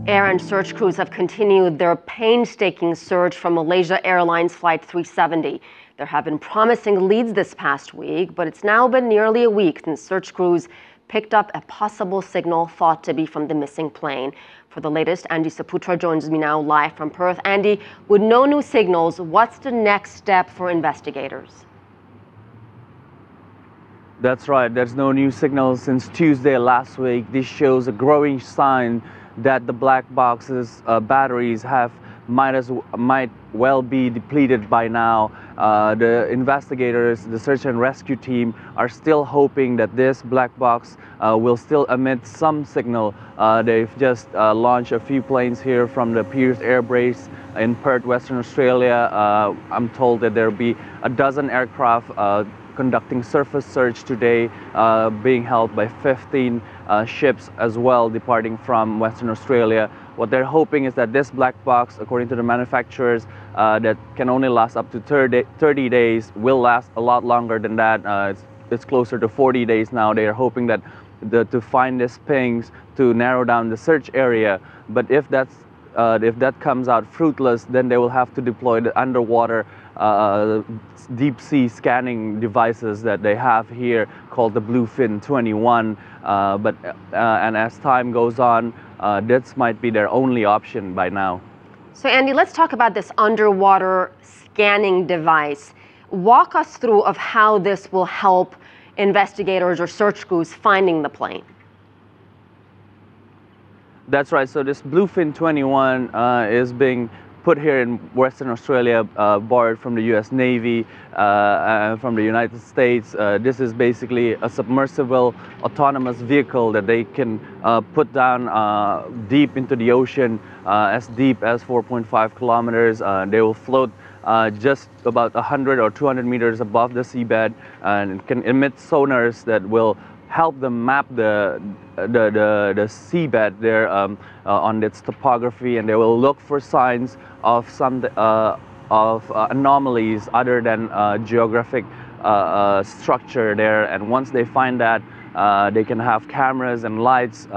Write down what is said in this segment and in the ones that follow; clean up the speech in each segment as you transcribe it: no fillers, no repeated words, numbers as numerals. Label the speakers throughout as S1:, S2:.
S1: Air and search crews have continued their painstaking search for Malaysia Airlines Flight 370. There have been promising leads this past week, but it's now been nearly a week since search crews picked up a possible signal thought to be from the missing plane. For the latest, Andy Saputra joins me now live from Perth. Andy, with no new signals, what's the next step for investigators?
S2: That's right. There's no new signals since Tuesday last week. This shows a growing sign that the black box's batteries might well be depleted by now. The investigators, the search and rescue team, are still hoping that this black box will still emit some signal. They've just launched a few planes here from the Pierce Air Base in Perth, Western Australia. I'm told that there'll be a dozen aircraft conducting surface search today, being held by 15 ships as well departing from Western Australia. What they're hoping is that this black box, according to the manufacturers, that can only last up to 30 days, will last a lot longer than that. It's closer to 40 days now. They are hoping that to find these pings to narrow down the search area. But if that comes out fruitless, then they will have to deploy the underwater deep sea scanning devices that they have here called the Bluefin-21. And as time goes on, this might be their only option by now.
S1: So Andy, let's talk about this underwater scanning device. Walk us through of how this will help investigators or search crews finding the plane.
S2: That's right. So this Bluefin-21 is being put here in Western Australia, borrowed from the US Navy, from the United States. This is basically a submersible autonomous vehicle that they can put down deep into the ocean, as deep as 4.5 kilometers. They will float just about 100 or 200 meters above the seabed, and can emit sonars that will help them map the seabed there on its topography, and they will look for signs of some anomalies other than geographic structure there. And once they find that, they can have cameras and lights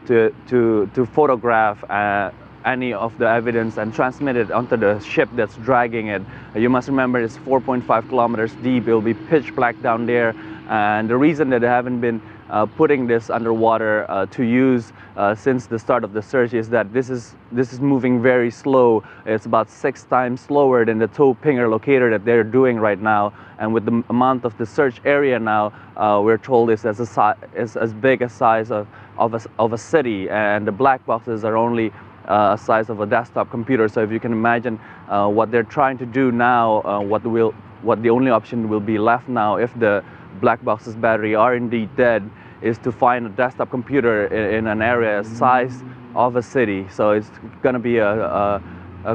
S2: to photograph any of the evidence and transmit it onto the ship that's dragging it. You must remember it's 4.5 kilometers deep. It will be pitch black down there. And the reason that they haven't been putting this underwater to use since the start of the search is that this is moving very slow. It's about 6 times slower than the tow pinger locator that they're doing right now. And with the amount of the search area now, we're told it's as big a size of a city, and the black boxes are only a size of a desktop computer. So if you can imagine what they're trying to do now, what the only option will be left now if the black box's battery are indeed dead, is to find a desktop computer in an area size of a city. So it's going to be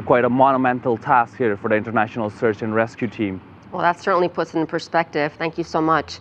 S2: quite a monumental task here for the International Search and Rescue Team.
S1: Well, that certainly puts it in perspective. Thank you so much.